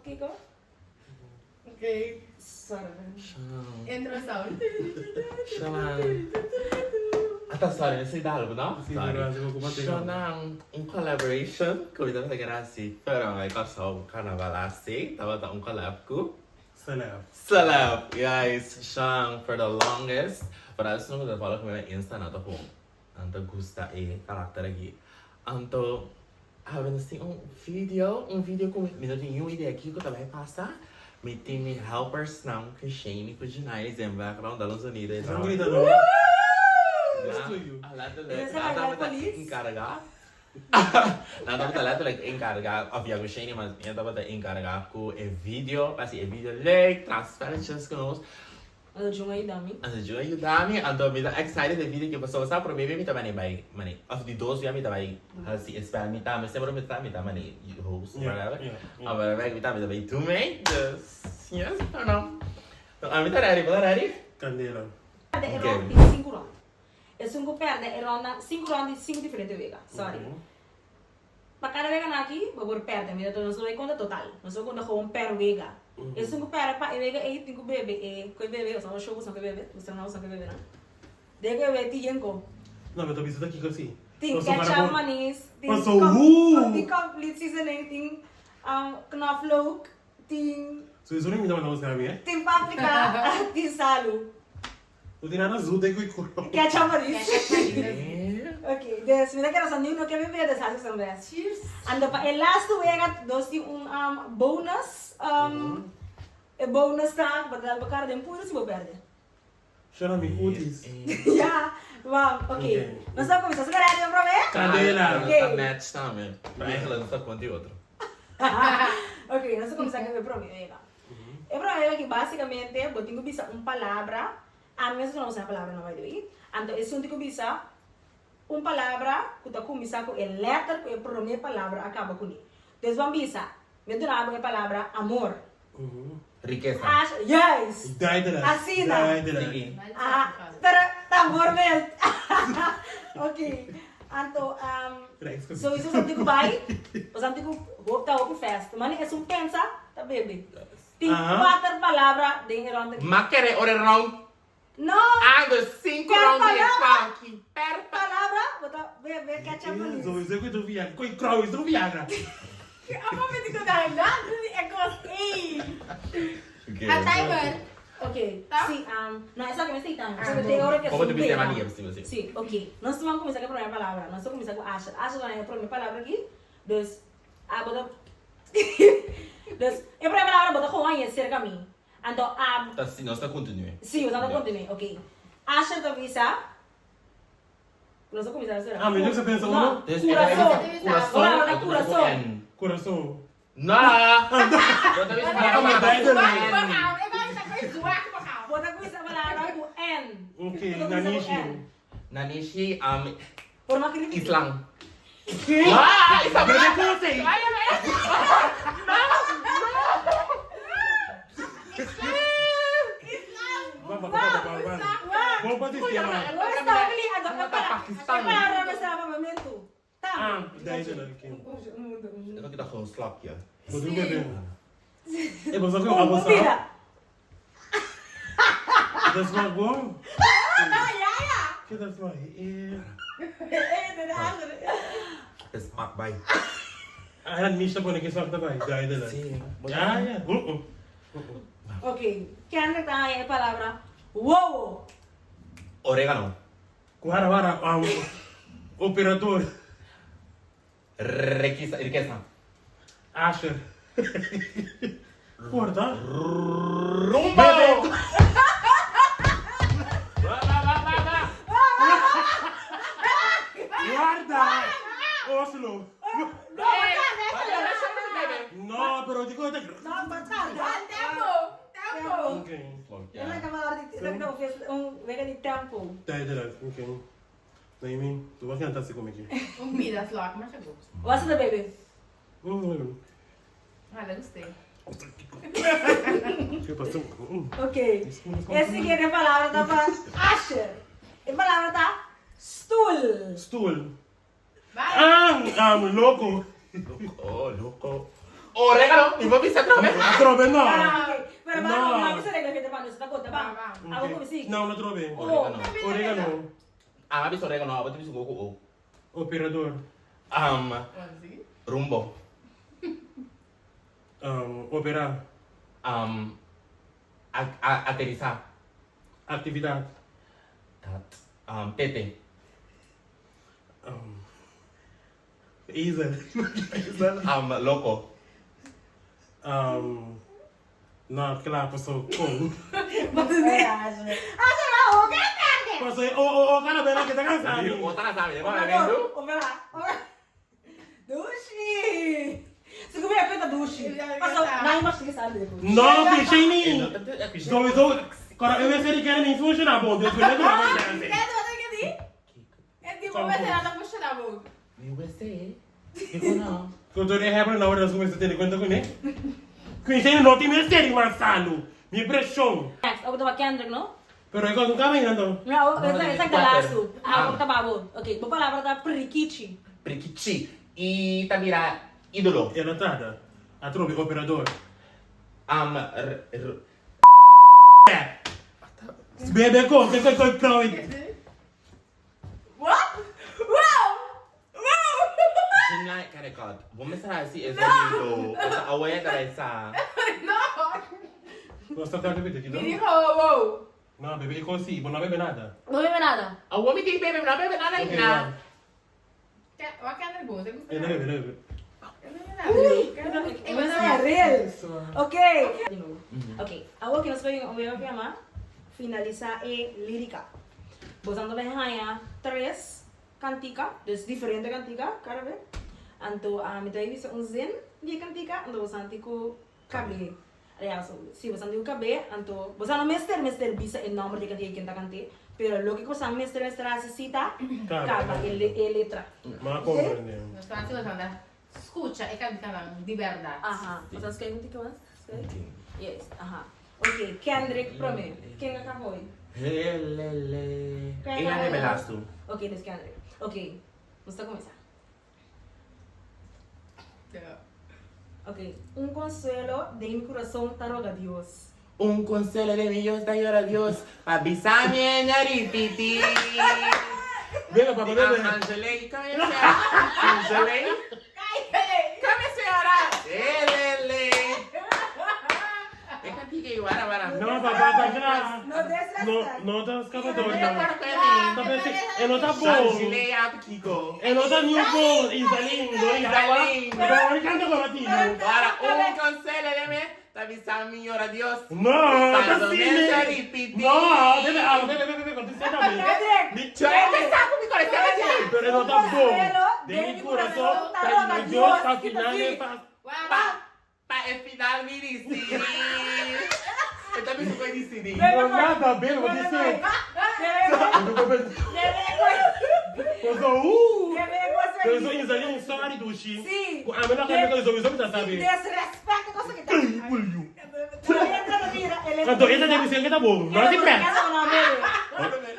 Kiko? Okay. Sorry. Intro sound. Até sorry, não sei dar algo, não? Sorry. Collaboration, cuida da graça. Pero may kasal carnaval assim, tava collab com Celeb, guys. Shang for the longest. Para isso não vou falar com meu Insta nada com. Anto gusta e caráter aqui. Anto havendo assim um vídeo com minutinho ideia aqui que eu também passar. Me tem helpers não que Shane com Ginais em background da Estados Unidos. Não grita não. Encarregar. Nada betul lah tu like encarregar via Shane mas yang dapat encarregar com o vídeo, pasti vídeo like transferências conosco. Ajudar-me, então me dá excited de vídeo que passou sabe para mim me tá mani of the dos já me tá vai assim espera me tá mas sempre me tá mani host whatever agora vai me tá tu me just yes or no então a me tá ready Candela. Error 5 round. E 5 perde error na 5 round di 5 differenti vega. Sorry. Ma cada vega na aqui, vou perde, me dá não sou conta total. Não sou conta com per vega. E 5 perde pa e vega e 5 bebe e coi bebe, eu só show você que bebe, você não sabe bebe não. Dego eu ti yenko. Não, mas tô pensando aqui assim. Tem ketchup manis, tem complete seasoning, tem knoflook, tem So isso nem me dá uma música minha. tem paprika, tem salo. Não tem nada azul, tem que ir com. Ketchup manis. Ok, dus we gaan zo nu nog even weer de salsa sambal. Cheers. En dan de laatste week dus die bonus bonus track, wat we elkaar den puro se perde. Chama me Utis. Ja, wow, ok. Nós vamos começar a ganhar de prova. Candela. Tá match também. Eigenlijk não tá com outro. Ok, nós vamos começar a ver prova. É prova que basicamente eu tenho que bisa palavra, a mesma não usa a palavra não vai doer. Então esse eu tenho que bisa palavra que está começando com a letra que a primeira palavra acaba com ele. Então vamos bisa. Me dá a palavra amor. Riqueza. Yes. Assim não. Amor mesmo. Ok. Então, so isso é tipo vai, o santigo volta ao festa. Mas é pensa, tá bebê. Tem 4 palavras dentro. Maquere ore round. No! Dos 5 rounds de aqui. Per palavra, bota bebê ketchup manis. So isso é que tu Viagra. Coi crow, isso Viagra. A momento que eu tava dando, é gostei. A timer. Ok, Tá? sim, não é só que me aceitam. Tem hora que Como tu me chama supera. aqui, você? Sim, ok. Nós vamos começar com a primeira palavra. Nós vamos começar com Asher. Asher é a primeira palavra aqui. Dus, bota... Dus, a primeira palavra bota com haña cerca a mim. Então, Tá sim, nós tá continuando. sim, eu estava continuando, ok. Asher da visa. Nós vamos começar a ser. Ah, mas você pensa Não, como? coração. Coração. Não! Eu também Bota com essa palavra com N. Ok, Nanishi. Nanishi, Por uma que Islam. Que? Ah, isso é Mas como assim? Vamos para sistema. Agora está ali, a palavra não será para o momento. Tá. Daí já não. Eu não quero com slap aqui. Vou ter um bebê. É bom só que eu amo só. Das mag bom? Que das mag? Es mag bij. Ah, dan mis na po naging swak na ba? Daí da lang. Sim. Ya. Ok. Kendrick tayo a palavra wow. Orégano. Kuhara-wara ang operador. Riqueza. Asher. Porta? Rumba! Guarda! Oslo! No, pero di ko ito. Não, batata. Tempo. Okay. Eu não estava de tempo. Daí da lang. Okay. Naiming, tu vai cantar assim como aqui. Comida, slot, mas chegou. Gosta da bebê? Olha, gostei. Que passou? Ok. Esse aqui é a palavra da Asher. A palavra da stool. Stool. Vai. Loco. Loco. Orégano, mi vou bisa trobe. Trobe no. Pero No. vamos a arreglar que te mando, está conta, Vamos. vamos. Hago como si. Não, não trobe. Orégano. Orégano. Ah, bisa orégano, apa tu bisa goku. Operador. Onde? Rumbo. Operar. Aterrizar. Atividade. PT. Isa. Loco. Não, aquela pessoa com. Mas é. Ah, sei lá, o que é? Passou. Cara, bem, que tá cansado. Botar na sala, agora vendo? Vamos lá. Dushi! Se comer a coisa dushi. Não, mas que sabe depois. Não, deixei nem. Dois. Cara, eu sei que nem funciona bom. Deus me livre da Quer do que é? É de uma vez nada puxa da boca. USA. Digo não. Quando eu erro na hora das coisas, tem conta com ele. Conhecendo não tem mistério, mas salo. Me pressão. Next, ako tawag Kendrick, no? Pero ikaw kung caminhando. Não, essa é galaço. Ako tawag. Okay, vou palavra da prikichi. Prikichi. E Tamira, ídolo. É notada. A trobe, operador. Bebe com, tem que ir What? Wow! Tonight, cara, God. Vamos falar assim, é sonido. Essa away da essa. No! Você está bebendo aqui, Me não? dijo wow. Não, bebê, como assim? Não bebe nada. Não bebe nada. A woman tem bebê, não bebe nada Ok, ainda. What can I go? Você gosta? É, bebe. Essa é real. Ok. De novo. Ok. Algo que nós vamos chamar, finalizar é lírica. Usando a haña 3 cantica, dus diferente cantica, cada vez. Então, me traí zin de cantica, então usando com cabe. Aliás, se você não cabe, então você não mestre bisa o nome de cantica que está cantando, pero lo que você mestre necessita, cabe a letra. Mas compreende. Nós estamos falando escucha e capitão de verdade. Aham. Você escreve um tico mais? Yes. Aham. Ok. Kendrick, prome. Quem acabou? Lele. E a revelação. Ok, desse Kendrick. Ok. Vamos começar. Ok. Um consuelo de mi coração te roga Deus. Consuelo de mi Dios, te llora Dios. Avísame en Arititi. Bebe, papai, bebe. Angelei, come senhora. Angelei. Come senhora. Lele. É cantiga e vara. Não, papai, tá já. Não desce Não tá escapatorio. Tá É não tá bom. Angelei, Kiko. É não tá new bom. Isalindo. Agora canta com a tia. Para consuelo de mi. Te avísame y ora Dios. Não, tá Perdóname, assim. Arititi. Não, bebe, contesta também. Kendrick! Yo empezaba con mi corazón allá. Pero no tá bom. De mi coração, tá de Deus, tá final de paz. Pa el final mi dici. Eu também sou conhecido. Não nada, bebe, vou dizer. Eu sou Isalinho, só Ari Dushi. Sim. A melhor coisa que eu sou, tá sabe? Desrespeito, cosa que tá. Entra na mira. Então, essa deve ser que tá bom. Não se perde.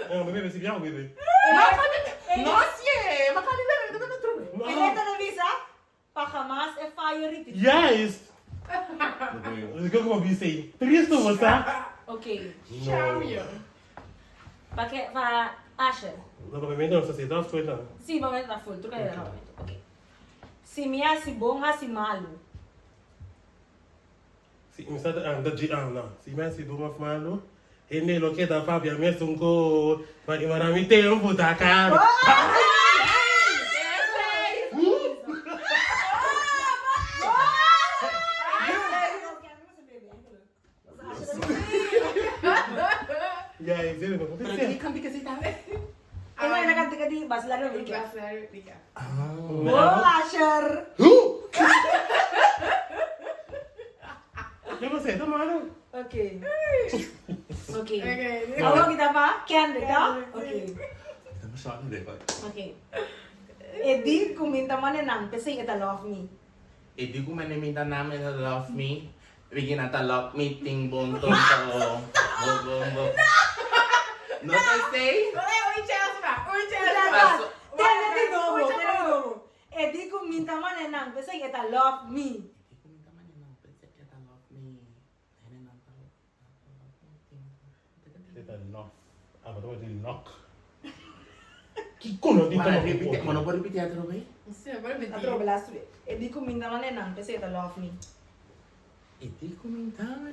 Não, Bebe, se vier, bebe. Nossa, mas cadê bebê? Não trouxe. Ele entra na visa, para jamás é fire. Yes! O que eu vou dizer? Triste você? Ok. Charmio. Para Asher. Novamente, não sei se dá as coisas. Sim, vamos entrar full. Tu quer novamente. Ok. Se me hace bom, hace malo. Se me está não. Se me hace bom, hace malo. E nele que dá para ver mesmo com para me tempo tá caro. E aí, você não Pero aconteceu? que canto que você tá vendo? Ano yung nakantika di? Bas laro rin ka. Rica. Asher! E você, tá malo? Ok. Ok. Okay. Awag kita pa? Kendrick, tá? Ok. Estamos só no depois. Ok. Edi, kuminta man nang kasi kita love me. E di ko man naminta namin na love me. Bigyan natin love me, ting bong tong to. Bong. No te sei? Oi, Chelsea. Passo. Tene de novo. Edi, kuminta man nang kasi kita love me. lock. Ah, mas não é lock. Que cono di Ma non puoi ripetere bem? Sì, poi mi A trova la studia. E di cominda non è nante, se da love me. E ti commentare.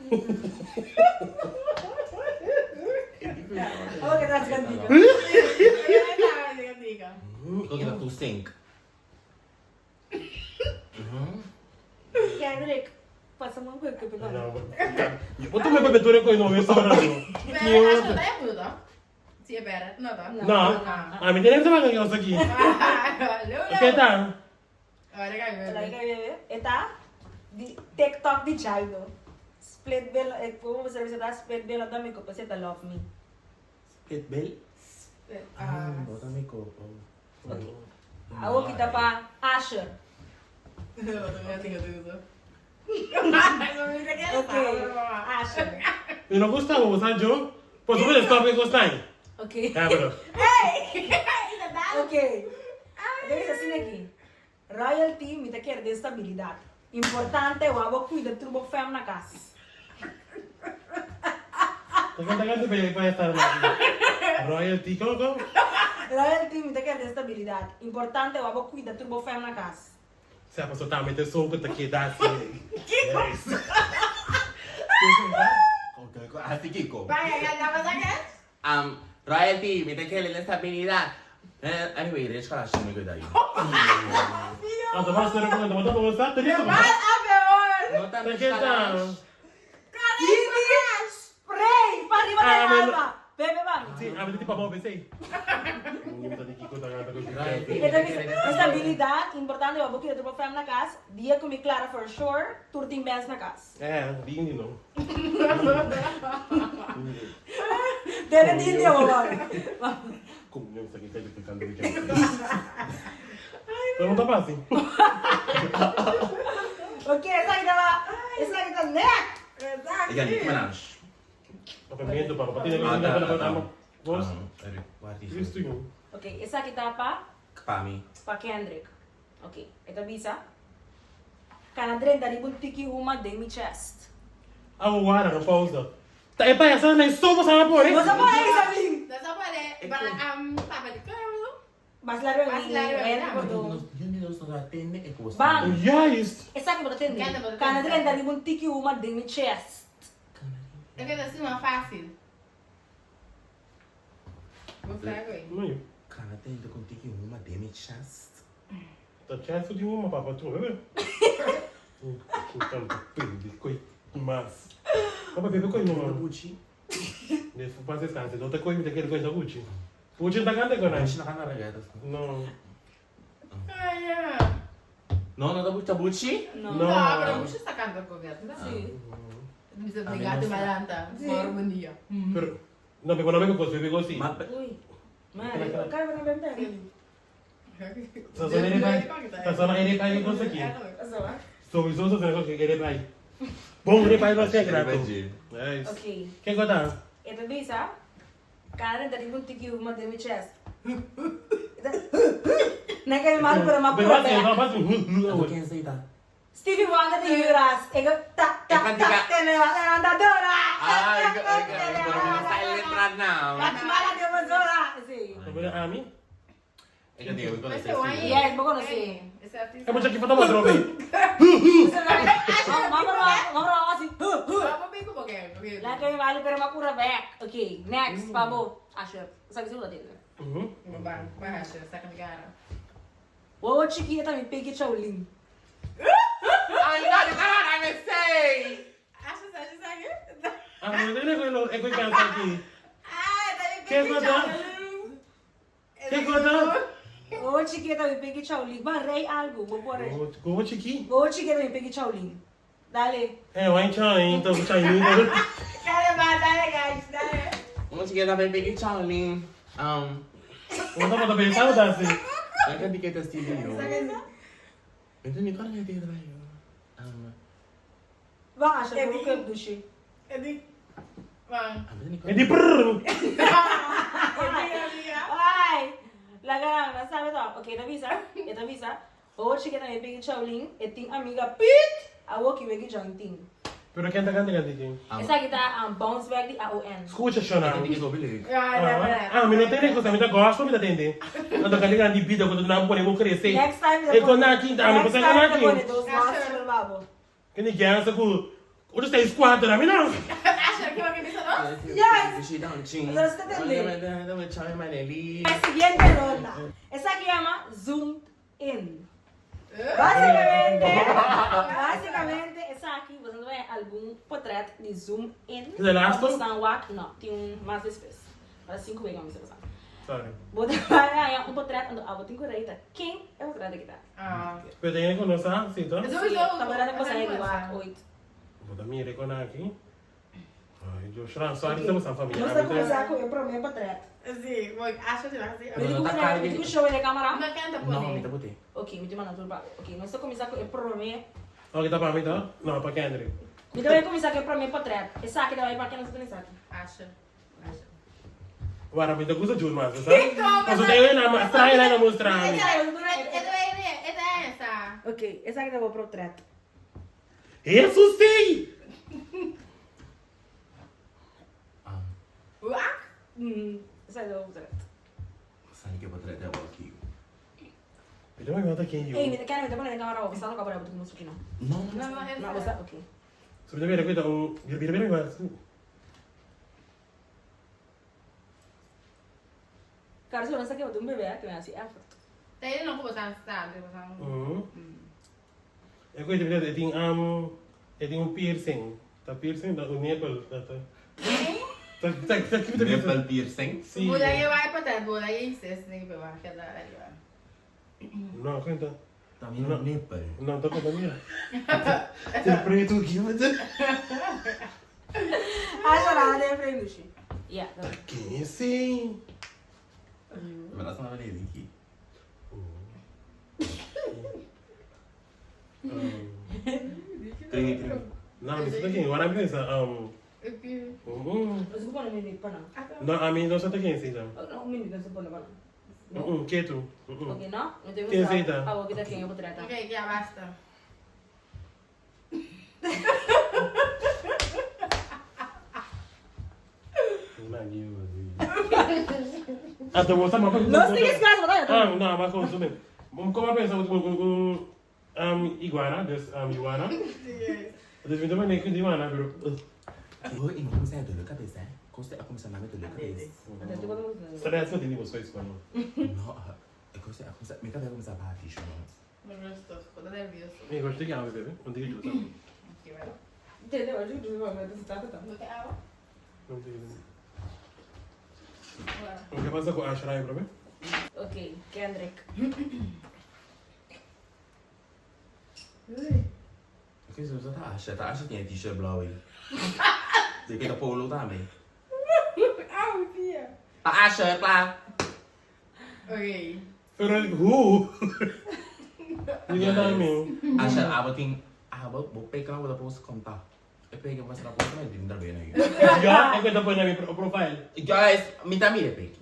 Oh, che razza dica. dica. Come da tu sink. Kendrick, facciamo un quel che per No, tu mi puoi mettere coi nomi, sto parlando. Beh, aspetta, è venuto? Sì, è vero. No, no. No? Ah, mi tieni davanti che non so chi. Ok, tá? Olha, Lagi cagou. kayo, eta di TikTok di Jairo. Split bill, kung mo sabi sa split bill na dami ko pa siya love me. Split bell? Ah, Bota me ko. Ako kita pa Asher. eu tenho tudo. Okay, Asher. E non gostavo, sai Gio? Posso vedere sto che costai? Okay. Però. Okay. Deve ser assim aqui. Royalty me te quer de estabilidade. Importante o abo cuida trubo fam na casa. Tagal per stare là. Royalty, come? Royalty me te quer de estabilidade. Importante o abo cuida trubo fam na casa. Se a pessoa tá metendo som que tá aqui, dá assim. Así Kiko. Vai, andava a que? Royalty, mi te chiede l'instabilità. Anyway, riesco a lasciarmi guidare io. Ah, tu vai stare come tu vuoi stare lì? Vai, amor! Non tanto Perché tá? Spray! Pa arriba Ah, na ma- alba! Bebe vamos. Sì, avete tipo a muovere, sei? Non mi di chi conta così. Estabilidade, importante o abo cuida trubo fam na casa. Dia comi clara for sure. Turting bands na casa. Dini no. Deve dir de agora. Come non sa che fai il canto di gente. Non passi? Ok, essa aqui tá neck. Ikan, gimana? Apa begitu, Pak? Pati na Bos, Guardi. Cristo yun. Ok, essa aqui tá Pami. pa Kendrick. Ok, ito bisa. Kanadren dari buntiki uma demi chest. Ako wala, no pausa. Tayo pa, yasa na isobo sa napore. Masa pa ay sabihin? Nasa pare, tava de câmera. Mas laro Mas ni laro, Eri ah. Bordo. Io mi devo stare attenti e cosa. Bang! Yes! Essa aqui bodo tende. Kada bodo tende. Kanadren dari buntiki uma demi chest. Eu quero assim uma fácil. Vou falar agora. Noi, Kana attento con te che una demi chest. ta ceasul din urmă, papa, tu, vede? Tanto prendi, coi, mas. Papa, bebe coi, Una nu. buci. Ne fu pas descanse, non te coi, mi te chiede coi da Gucci. Gucci da cante con Non ci una ragazza. No. Ai, No, non da buccia buci? No. No. não, pero você está cantando com ela, tá? Sì. Mi sta pregando malanta. Buon buon dia. Pero, no, me conoce che così, così. Ma Ui. Mare, cara na bebe. Sa sono ere pai cosa aqui. Asa ba? So, iso so se che ere pai. Bom, ere pai non sei grato. Nice. Ok. Che cosa? Ito bisa. Kanadren dari buntiki uma demi chest. Não quer mal para uma Bebe, pura vai, bem. vai, vai. Ano kaya sa ita? Stevie Wonder di Yuras. Ego tak tak Ikan tak tiga. tenewala andadora. Ay, pero mga silent run na. Mati mala dia mazora. Si. Bebe, ami? Ikaw di ko Mas na eu sa aí. Yes, bukan sih. Esse artista. E mo che fa da madrove. Ngomong kasi. Vamos bem com o quê? Lahat kami mali pero makura back. Okay, next Pabo. Asher. Sabi sila din. Baixa, saca de cara. Wawa chiquita mi pegi chauling. Ay, no, di ka na kami say! Acha, sabe? Ah, non è quello, è quel canto qui. Ah, deve Che cosa? Che cosa? Wawa chiquita mi pegi chauling. Ba rey algo, bobore. Go chiki. Wawa chiquita mi pegi chauling. Dale. Wine chai, to chai ni. Cara, vai, dale, guys, dale. Mga sige na baby Charlie. Não dá pra pensar, dá assim. Naka di kita studio. Ito ni ko na hindi na tayo. Ba Asher, wawa kaya dushi. Edi. Bang. Ni ko. E di prrr. Ay! Lagarang, nasabi to. Okay, ito bisa. Wawa chiquita mi pegi chauling. Eting amiga pit. Awo ki wegi janting. Pero quem tá cantando aqui? Essa aqui tá bounce back de AON. Escuta, Shona. Tem que ouvir ele. Me não tem nem coisa, me tá gosto, me tá entendendo. Não tá cantando de vida quando não pode me crescer. Next time, E quando aqui, me next consegue time, cantar they're aqui. those monsters for babo. Que nem criança com... O que está quatro, não? Acha que alguém pensou, não? Yes! Yes! Não está entendendo. A siguiente ronda. Essa aqui chama zoom in. Basicamente, essa aqui você não vai algum portrait de zoom in. The last one? Não, tem mais espaço. Para 5 vezes vamos usar. Sorry. Você vai portrait onde a botin correta. Quem é o portrait que tá? Pero tem que conocer, sim, tá? Tá morando com você aí 8. Vou dar minha recona aqui. Ai, eu choro, só ali estamos a família. Nós vamos começar com o primeiro portrait. Sim, acho que vai ser. Me digo show na câmera. Não canta por Não, me ele. tá botei. Ok, me diga tudo para. Ok, nós vamos começar com o primeiro. Ok, tá para mim, tá? Não, para Kendrick. Me vai começar com o primeiro portrait. Essa aqui vai para quem não se conhece. Acho. Agora, me dá coisa de um mais, sabe? Mas eu tenho na mostrar e na mostrar. Essa. Ok, essa aqui vai para o portrait. Isso sim! Uak? Essa aqui vai para o portrait. Sani que botar até aqui. Pero me mata quem eu. Ei, me quer me dar na câmera, você não acaba de mostrar aqui não. Não. Não, você, ok. Se me der cuida, vira mais. Cara, se eu não sei que eu tenho um bebê, que vai assim, effort. Ele não começar a estar, É coisa de verdade, tem um piercing. Tá piercing da nipple, tá. Tá aqui da Nipple piercing? Sim. Boleh dia vai para boleh dia insist ni pe wah kada lagi. Não, conta. Tá vendo nipple? Não, tô contando minha. Tem preto aqui, mas... Acha lá, né, pra English. Yeah. Que sim. Mas nós não vamos ver aqui. Tem. Não, isso daqui, agora me pensa, Mas como não me diz para não? não, a mim não só tem quem sim, então. Não, me diz não se pode para não. Quieto. Ok, não? Não tem Quem aceita? Ah, vou quem eu vou tratar. Okay, ya basta. Até mostrar uma coisa. Não, se tem esse caso, não. Não, mas consumir. Como pensa iguana, iguana. Des vinto mais nem que iguana, pero. Oh, e não começa a doer a cabeça, hein? Começa a me doer a cabeça. Será que você tem você isso quando? Não, minha cabeça começa a bater, No resto, estou nervioso. Eu gostei de água, bebê. Onde que eu tô? Okay, bueno. Entendeu? Eu juro, você tá tentando. Buti ako. Não tem. Wala. O que passa com a Shrai, bro? Ok, Kendrick. Que isso tá acha que tem t-shirt blow aí. Você quer polo também? Au, tia. Tá acha, claro. Okay. Pero who? Diga também. Acha, vou pegar o da post contar. Eu peguei uma cena post mas não bem aí. Já, é que eu tô pondo na minha profile. Guys, me tá mire pegue.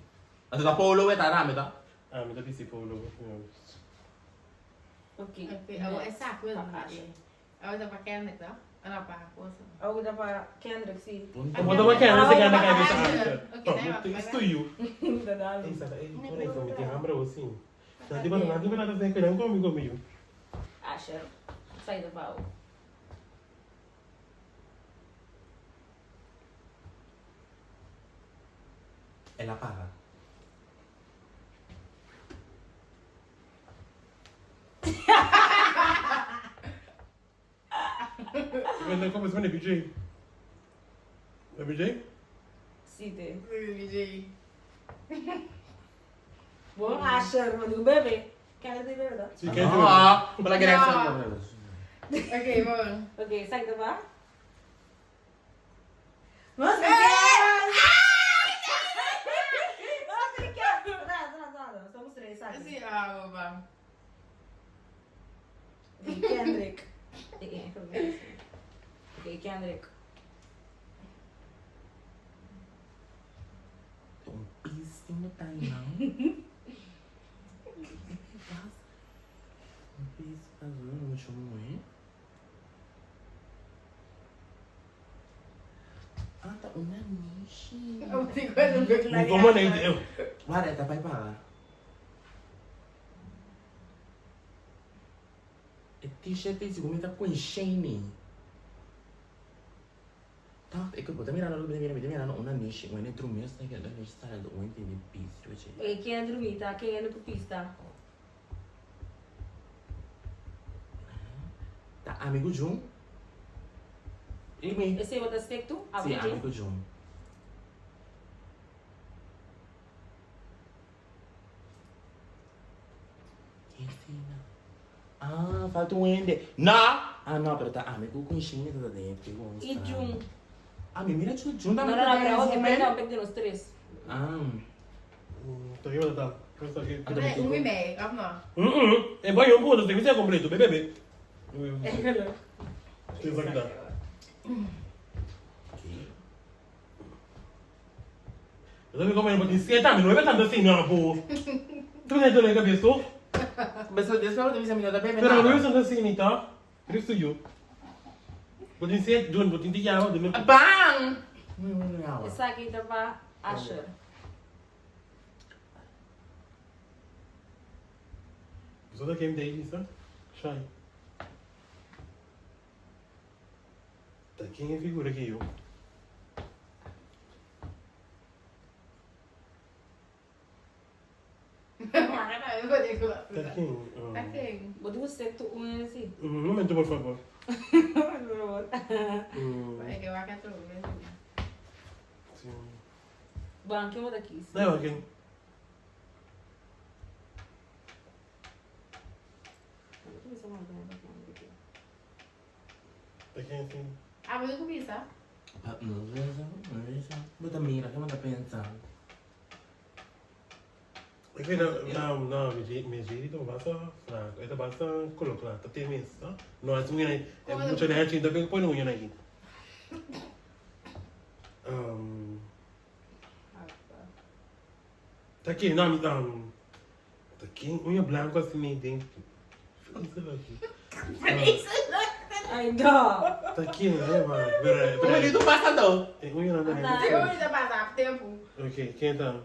Até da polo é tá na me tá. Ah, me dá esse polo. Ok. Okay, ako esa ko yun. Ako ito pa Kendrick, no? Ano pa? Puso. Ako na para Kendrick, sim. Eu vou dar uma queda, você ganha na cabeça. Okay, Isso tu you. Dadalo. Isso aí, por aí, como tem hambre assim. Nanti ba na tayo kailangan ko yun. Asher. Sai do baú. Ela para. Mas como se chama BJ? É BJ? Sim, tem. BJ. Bom, Asher, mas o bebê. Kendrick tem bebê, tá? Se quer Ah, para graça. Okay, bon. Ok, sai do baú. Nossa, que é? Nossa, que é? Nada. Estamos três, sabe? Kasi, ba? Kendrick. Ok, Kendrick. Um piscinho tá aí, não. Um piso azul, não me chamou, hein? una nishi. Eu tenho coisa no meu Não como nem eu. Guarda, tá pai para. E t-shirt esse como tá com shiny. Tá, é que eu vou mirar una nishi, when it rumors like a nishi style do one thing piece, which E quem é dormir, tá? Quem é no pista? tá amigo Jun. E Esse é o aspecto? sim, amigo Jun. Ah, falta um ende. Não! Ah, não, pero tá amigo com shiny tá dentro. E Jun. Ah, me mira Jun Não, também. não, não, ok, pega de nós três. Ah. Tá aqui, tá. Tá aqui. É 1,5, vamos lá. É bom, eu vou, tem que ser completo, bebê. Isso aqui dá. Eu tô me comendo um pouquinho de seta, não é tanto assim, não, pô. Tu não é tão legal, pessoal? Mas eu disse pra você, minha menina, bebê. Pero não é tanto assim, tá? Isso eu. Botin set, Jun, botin tiga, ó, demi. Bang! Essa aqui tá pra Asher. Só daqui me dei isso, Shai. Tá quem é figura aqui, eu? Eu vou ter que lá. Tá quem? Tá quem? Bota o aspecto assim. Um momento, por favor. É que eu acho que é tudo, né? Sim. Bom, quem manda aqui? Não, quem? Tá quem assim? Ah, mas eu comi, tá? Não vejo. Bota mira, que manda pensar. É que não, me giri, então basta fraco. Então basta colocar, tá tem isso, tá? Não, é muito, é muito nervoso, então que põe no unha aqui. Tá aqui, não, tá aqui, unha branca assim, nem dentro. Isso aqui. Ai, não. Tá aqui, né, mano? O menino passador. É unha não, Tem né? onde passar tempo? Ok, quem tá?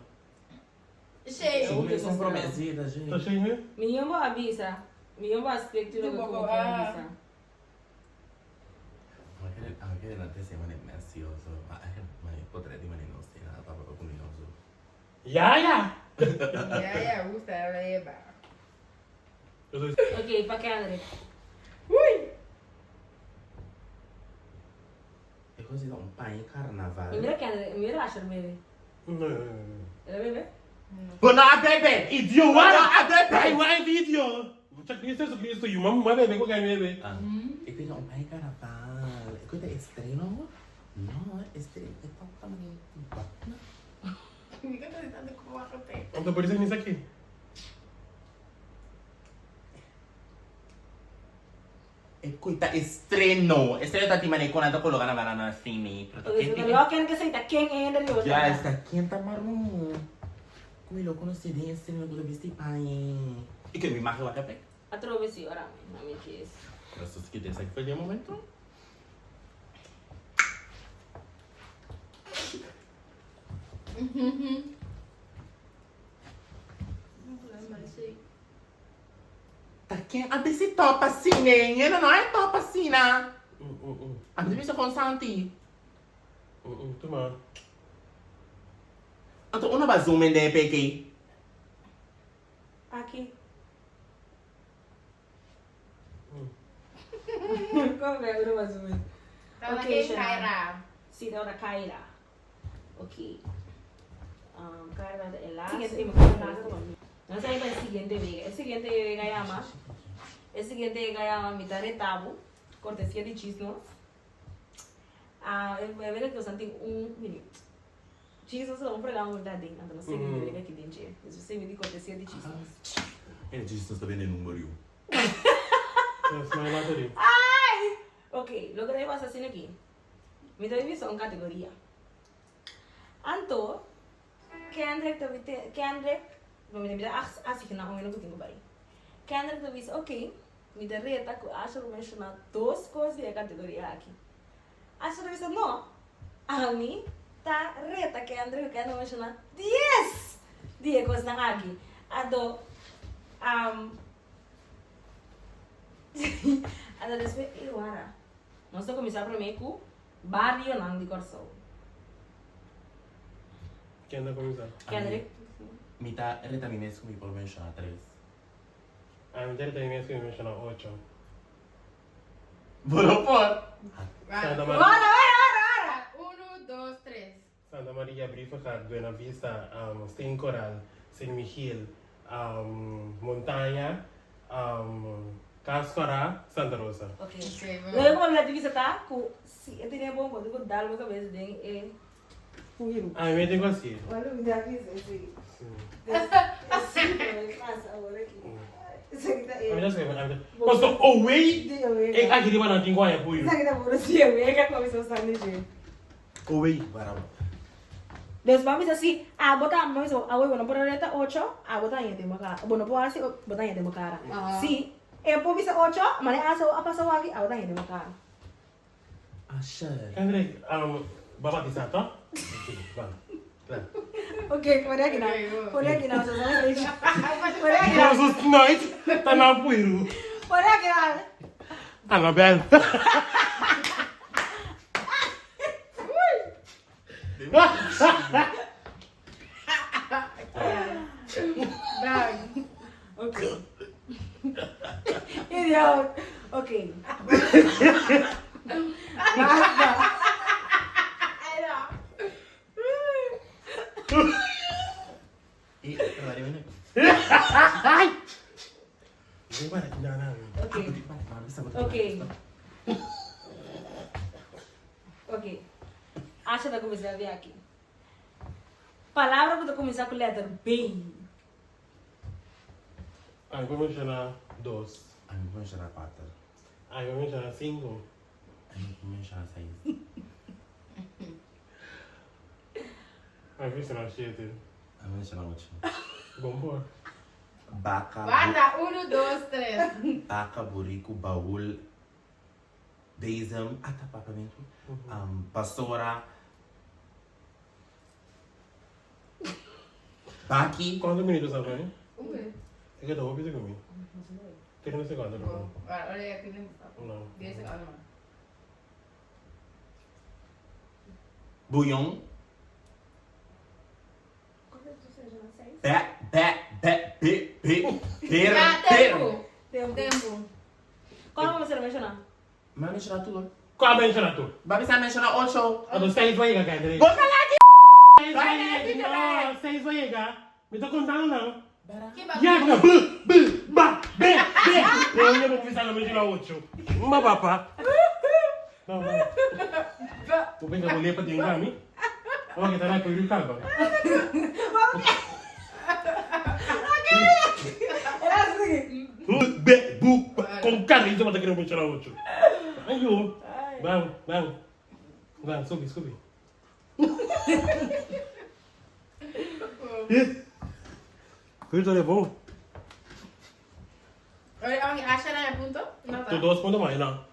Cheio. São prometidas, gente. Tá cheio mesmo? Minha avisa. Minha aspecto não como avisa. Aquele não tem semana ansioso. Mas poderia de maneira não sei nada para comigo. Ya! É, usa, leva. Ok, pra Kendrick. Ui! É coisa um pai em carnaval. Mira Kendrick, mira Asher, bebê. Não. Ela bebê? Bona a bebê! Idiota! Bona a bebê! Ai, uai, vídeo! Check isso, you mama, vai beber, qual que é bebê? É coisa um pai em carnaval. É coisa estranho. Não, é estranho. É totalmente. Fica tentando com a roteira. Então por isso é nisso aqui. É coisa estranho. Estranho tá te manicona, tá colocando a banana assim. Lo que que se tá quem é ele Já está quente, marrom. Como ele conhece bem estranho do vestido pai. E que me marca o café? Atravessei, ora, não me diz. Nossa, se quiser, sabe que foi o momento? Tá quente? A desse top assim, né? Ele não é top assim, né? A desse com Santi. Toma. Então, uma vai zoom in de peguei. Aqui. Como é o mais ou menos? Tá Ok, naquele Shana. cairá. Sim, da Kaira. Ok. Kaira da Elas. Nós aí vai siguiente vega. El siguiente vega llama. El siguiente vega llama mitad de tabo. Cortesía de chisnos. É verdade que eu senti menino. Chisnos não pregam verdade. Então não sei o que vega aqui dentro. Isso você me diz cortesía de chisnos. Ele disse que está vendo número. Ok, lo que debo hacer aquí. Me doy visto en categoría. Anto, Kendrick, no me da así que no me lo tengo para ahí. Kendrick te dice, ok, me da reta que acho que menciona dos cosas de categoría aquí. Acho que dice, no, a mí, tá Reta Kendrick que não menciona 10 dias coisas na aqui. Ado ado después iluara. Nós estamos começar primeiro com barrio não de Corsão. Quem anda começar? Kendrick. Mita, ele também mesmo me por mencionar 3. A mim tem também que mencionar 8. Bora por! Santa Vai. Maria. Uno, dos, tres. Santa Maria Briefegaard, Buena Vista, Steen Coral, San Miguel, Montanha, Cascara, Santa Rosa. Ok. Ok, vamos. Lalu como lagi bisa tá com se eu tenho bom quando eu dar uma cabeça de puiru. A mim tem assim. Lalu me dá isso assim. Sim. Assim, passa agora aqui. Isso aqui tá A mim aí. já sei, mas away, Dia we. é aqui de mana tem guaia puio. Isso aqui tá bom, dia we que começou a sair de. Away. Bora. Deus vamos assim, botar mais o away bueno para reta 8, botar em tema cara. Bueno, pode assim, botar em tema cara. Se eu pôr bisa 8, mas a passar aqui, botar em tema cara. Asha. Kendrick, bapak di sana. Bang. Bang. Ok, pode aqui não. Pode aqui não, só vamos aí. Pode aqui Kita não. sus night, tanah puiru. Pode aqui não. Annabelle. Vai. Ok. Idiot. Ok. Basta. Mari mana? Ini mana jangan. Ok. Ok. Ok. Acha da começar a ver aqui. Palavra que eu começar com letra B. Ay, vou mencionar 2. Ai, vou mencionar 4. Ay, vou mencionar 5. Ai, vou mencionar 6. Ay, vou mencionar 7. Ai, vou mencionar 8. Bom por. Baca. Basta, uno, dos, tres. Baca, burrico, baúl. Bezem. Papamento. Pastora. Baki. Quantos minutos são aí? Uy. É que eu tô ouvindo comigo. 30 segundos. Não. Olha aqui dentro. Não. 10 segundos. Bouillon. Tempo. Tempo. Tempo. Qual você vai mencionar? Vai mencionar tudo. Qual mencionar tu? Vai mencionar 8. A dos 6 vai chegar, Kendrick. Boca lá! 6 vai chegar. Me tô contando não. Que Ya, bagulho. ba, be. Eu ia começar a mencionar 8. Uma papa. Não, não. Vou pegar o lepa de engame. Olha que tá lá com o calma. Era assim. Be, bu, com carne, então vai ter que mencionar 8. Ayo. Bang, subi. Isso é bom. Olha, acha na punto? Não tá. Tu 2 pontos mais, não.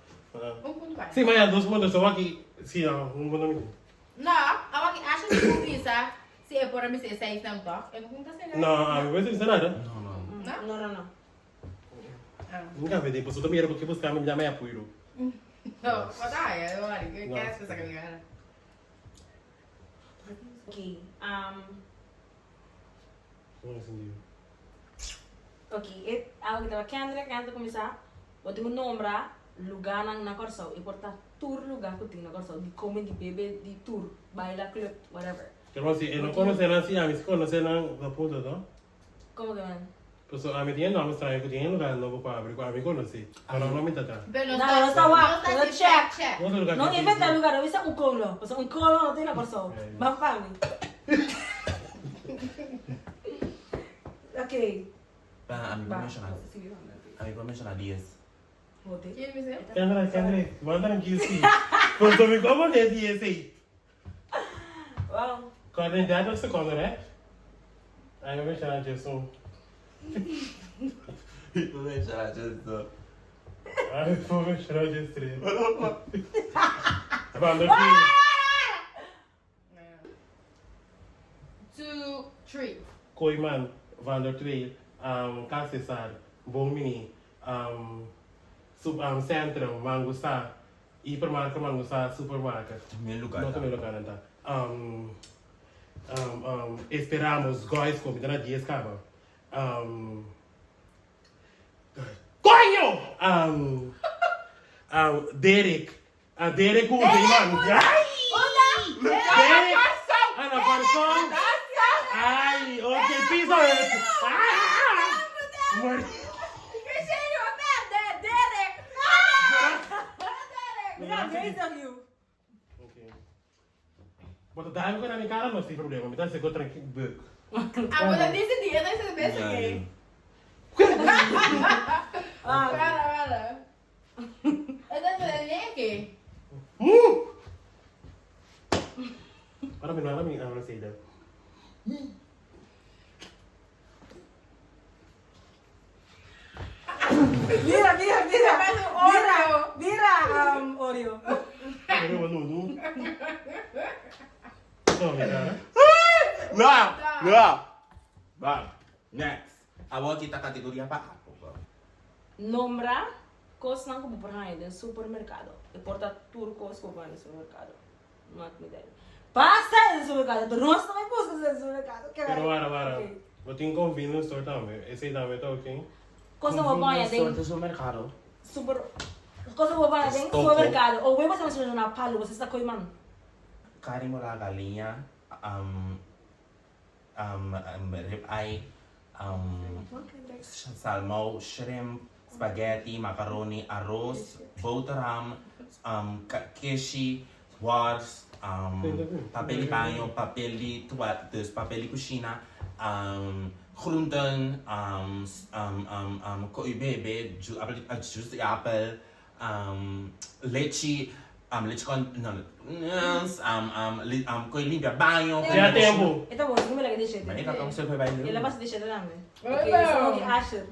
Punto vai. Sim, mas 2 pontos só aqui. Sim, 1 ponto mesmo. Não, awak acha se pisa se é por mim se 6 não tá. Eu não conta se Não, a minha vez não nada. Não, não. Não. Nunca vi, depois eu também era porque buscar me chamar apoio. Não, pode aí, eu acho que quer essa caminhada. Ok. Não entendi. Ok. Algo que estava Kendrick, antes de começar, eu tenho que nombrar lugar na Corsão. E portar tour lugar que eu tenho na Corsão. De comer, de beber, de tour, baila, club, whatever. Pero assim, eu não conheço assim, a mim se conhece na ponta, tá? Como que é? Pues a mí tiene nome estranho que tiene lugar novo para abrir, a mí conocí. Pero no me está. Pero Não está lá, não eu check. check. Outro lugar Não que inventa lugar, eu vi colo. Porque colo não tem na Corsão. Vamos para mim. Ok. A mim vou mencionar. A mim vou mencionar 10. Voltei. Que me deu? Kendrick, manda aqui assim. Quando me como é dia assim. Wow. Quando a idade é segundo, né? Aí eu vou chamar de Jesus. Vou mencionar Jesus. Aí eu vou chamar de estrela. Vamos aqui. Street. Koiman, van der Twee, Calcesar, Bomini, Centrum, Mangusta, Hypermarket, Mangusta, Supermarket. Meu lugar. Não também lugar, tá? Esperamos, guys, como tá na 10 caba. Coño! Derek. Derek o mano. Derek! Ana Parsons! Ai, ok, piso esse! Okay. Bota dá que na minha cara não tem problema, me dá se eu tranquilo book. Mas eu disse dia, não sei bem se Para. Eu tô fazendo nem aqui. Para mim, a receita. Vira! Faz um Oreo. Vira, Oreo. Eu vou no. Não, minha cara. Não! Vai. Next. Agora kita categoria apa? Nombra coisas não como por aí no supermercado. E porta turcos como no supermercado. Não é me dele. Passa no supermercado. Tu nós também buscas no supermercado. Pero para. Vou te convir no store também. Esse aí também tá ok? Coisa como banha tem supermercado. super. Coisa como banha tem supermercado. Ou você vai fazer na palo, você está coimando. Carne mola galinha, ribeye, salmão, shrimp, spaghetti, macaroni, arroz, boterham, kishi, wars, papel de banho, papel de toalha, papel de cozinha, groenten, bebê, juice de apple, leite, leite com limpia banho. Já tempo. Então, você não me lembra de jeito. Mas não sei como vai. Ele vai se deixar também. Oi, Ok, meu. só que acha.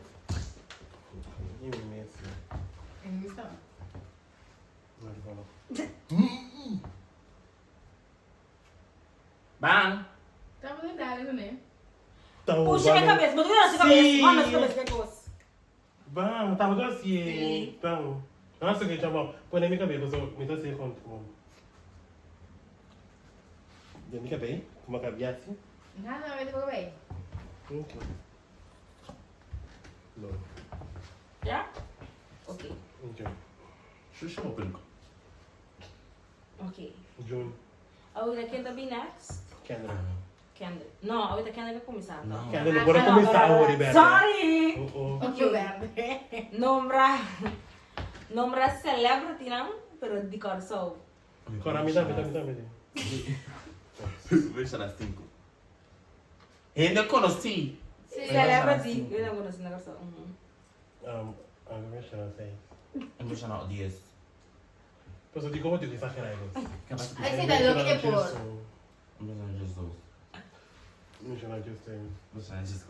Bang! Tá fazendo nada, né? Puxa minha cabeça, mas tu não cabeça. Mano, essa cabeça que é gosto. Vamos, tá muito assim. Então, nossa, que chamou. Põe na minha cabeça, eu me dá assim como. Já me acabei? Como acabei assim? Não, vai depois bem. Ok. Não. Já? Ok. Ok. Xuxa ou brinco? Ok. June. A outra quem tá bem next? Kendrick. Kendrick. Não, a outra Kendrick vai começar. Tá? Não. Kendrick, agora começar a Roberto. Sorry! Ok, verde. Nombra celebrity não? Pero de coração. Agora me dá. Deixa nas 5. Ainda conheci. Celebrity. Eu não conheço negócio. Agora eu não sei. Deixa na 10. Posso dizer como eu digo exagerado? Aí você tá louco que por. Deixa na Jesus. Deixa eu dizer. Deixa na Jesus.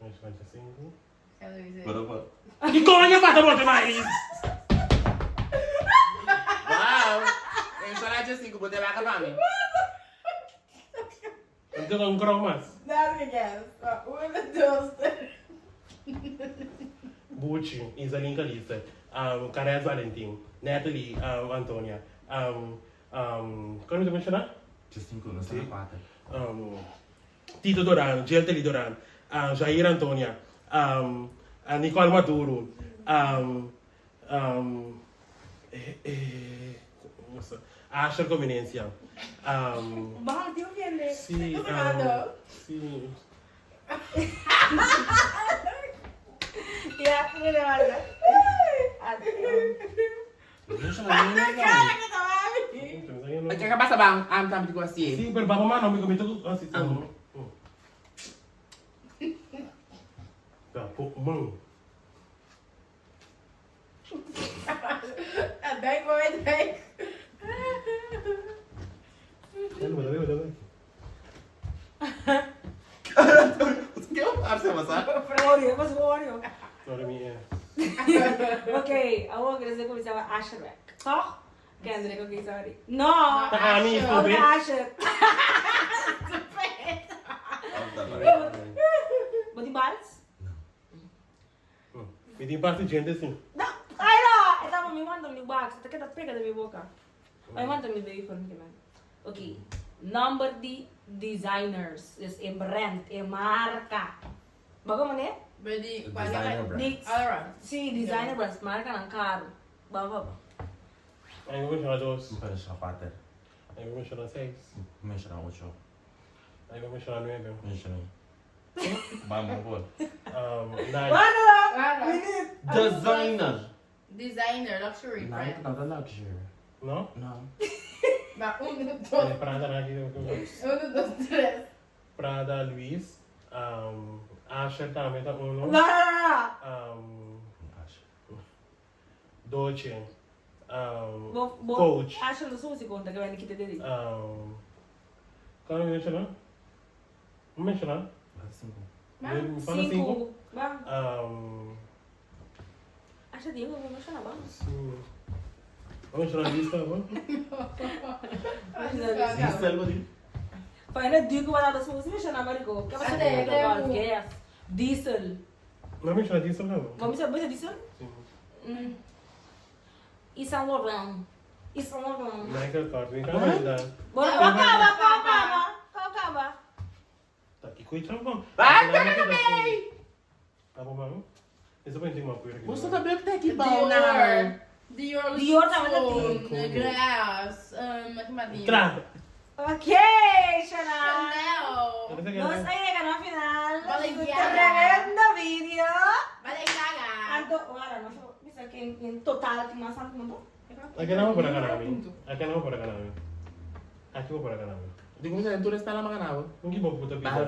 Deixa eu dizer. Bora. Que coisa mata muito mais! Wow! Deixa na Jesus, botei lá com a mãe. Então um cromo mais. Nada que quer. Uma toaster. Bucci, Isalinka Lisa, Carez Valentim, Natalie, Antônia, como você mencionou? Jesus, não sei na 4. Tito Doran, Gelteli Doran, Jair Antônia, Nicole Maduro, Asher Conveniência. Bom, tem um vende. Sim, sim. Ya, ini udah ada. Deixa na Jesus. Quer que passa bang? Tá me digo assim. Sim, pero vamos mano, amigo, me tocou assim. Tá, pô, mano. Daí foi, daí. Dale. O que eu faço, moça? Oreo, mas Oreo. Ahora minha. Ok, agora queria dizer que começava Ashrek. Toch? Kendrick, ok, sorry. Não! Tá, a minha Ok, estúpida. Asher. Botin balas? Me tem parte de gente assim. Não! Ai lá! Então, me manda um box. Até que tá pega da minha boca. Mas manda me veio por mim. Ok. Number de designers. É brand. É marca. Bago mo ne? Pwede, Designer brands. Sim, designer brands. Marca ng carro. Baba. Aí eu vou chamar 2. Não pode chamar 4. Aí eu vou chamar 6. Não chamar 8. Aí eu vou chamar 9. Não chamar. Vamos, por 9. Ano lang? Ano? Minute. Designer. Designer, luxury Não, brand. nada luxury. Não? Não. Ba, 1, 2, Olha, Prada na aqui. 1, 2, 3. Prada, Luis. Asher também tá 1. Não. Dolce. Bo, Coach. acho que não sei conta que vai nikita dele. Qual é o mencionar? Vamos mencionar? Fala 5. Bang. Acho que Diego vamos chamar bang. Vamos mencionar a lista, vamos? Diesel ba din? Paano Diego wala das mo siya na mariko. Kapag sa Ate, Diego ate. gas. Diesel. Vamos mencionar a lista, vamos? Vamos sa diesel? Isang Laurent. Isang Laurent. Michael Kors, vem cá me ajudar. Bora, acaba. Tá aqui com o bom. Vai, peraí! Tá bom, vamos? Esse põe uma poeira aqui. Você também que tem aqui Dior. na Dior, Dior naman Luxury, natin. Glass, Mathematic. Tra! Okay, Shana. Chanel. Nos ay ka na final. Baligyan. Tremendo video. Baligaga. Anto, wala no. Bisa que en total que más alto mundo. Aqui não vou por acá namin. Aqui não vou por acá namin. Aqui vou por acá namin. Di ko minsan tulis na lang mga nawa. Hindi mo puta Bahal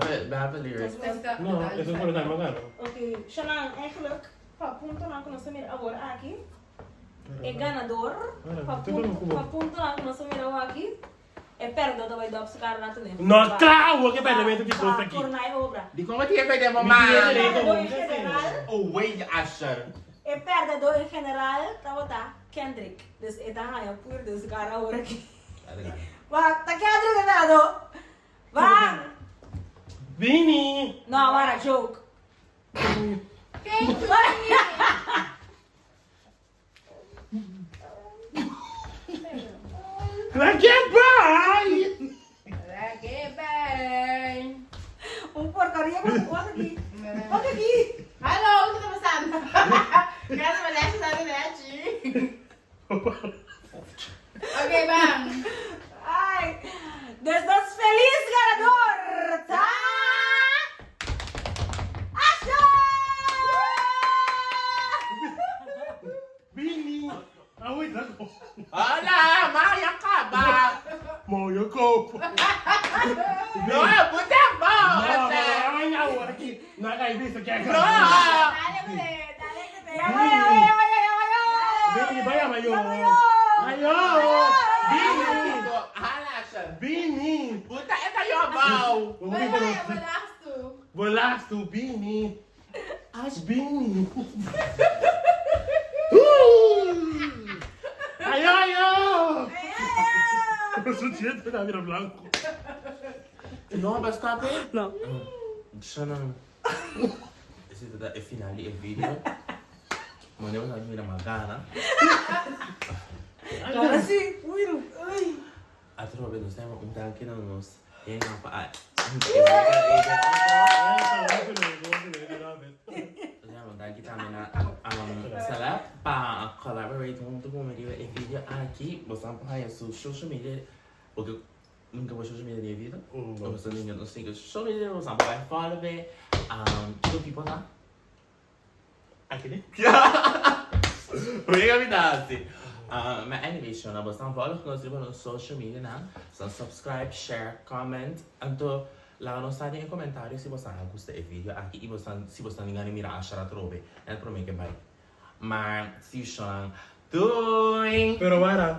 lyrics. Não, esse é por acá magano. Okay, Shana, eigenlijk papunto na ako na sumir agora aqui. É ganador. Papunto na ako na sumir aqui. É perda do vai dar sa cara nato ne. No, trau! Que perdimento de costa aqui. Cornai obra. Di ko mati pwede mo Hindi ma. yan, Perdedor em general. Oh, wait, Asher. É perdedor em general. Tá Kendrick. Des eta haña pur des cara agora aqui. Wag, tá Kendrick ganado. Wag. Vini! No, agora joke. Aqui é pai! Lagi, bang. Porcaria, wag aqui. Wag aqui. Halo, kita pesan. Kaya malaysia sana Nachi. Oke, Bang. Ai, dos feliz ganador. Tá? Asha! Vini! Awit ako. Ala, maya ka ba? Moyo ko. No, puta mo, Asher. Ay, ako aqui. Nakaibisa kaya ka. No! Dale ulit. Vini, vaya mayo. Mayo! Vini! Hala, Asher. Vini! Puta, ito yung abaw. Walas tu. Relax tu, Vini! As Vini! Ayo, ayo! Su dieta na vira blanco. No, basta pe. No. Siya nang... Ito da, finali ang video. Muna mo sabi ng magana. Cara sim, uiro. Ai. At Robin, gusto naman kung dahil kinanos. Yan nga pa. Dahil kita namin na Celeb pa collaborate mo ito kung may video aqui. Basta pa kaya sa social media. Huwag nunca vou social media de vida. Basta ninyo não sei que social media. Basta pa kaya follow it. Two people na. Aqui, né? Uy, kami dati. May animation na basta follow kung sila ng social media na. Basta subscribe, share, comment. Anto, lasciano stare nei commentari se vostra gusta il video. Anche se vostra ningani mira a share trobe. Nel promesso che vai. Ma si sono doing. Pero, Mara,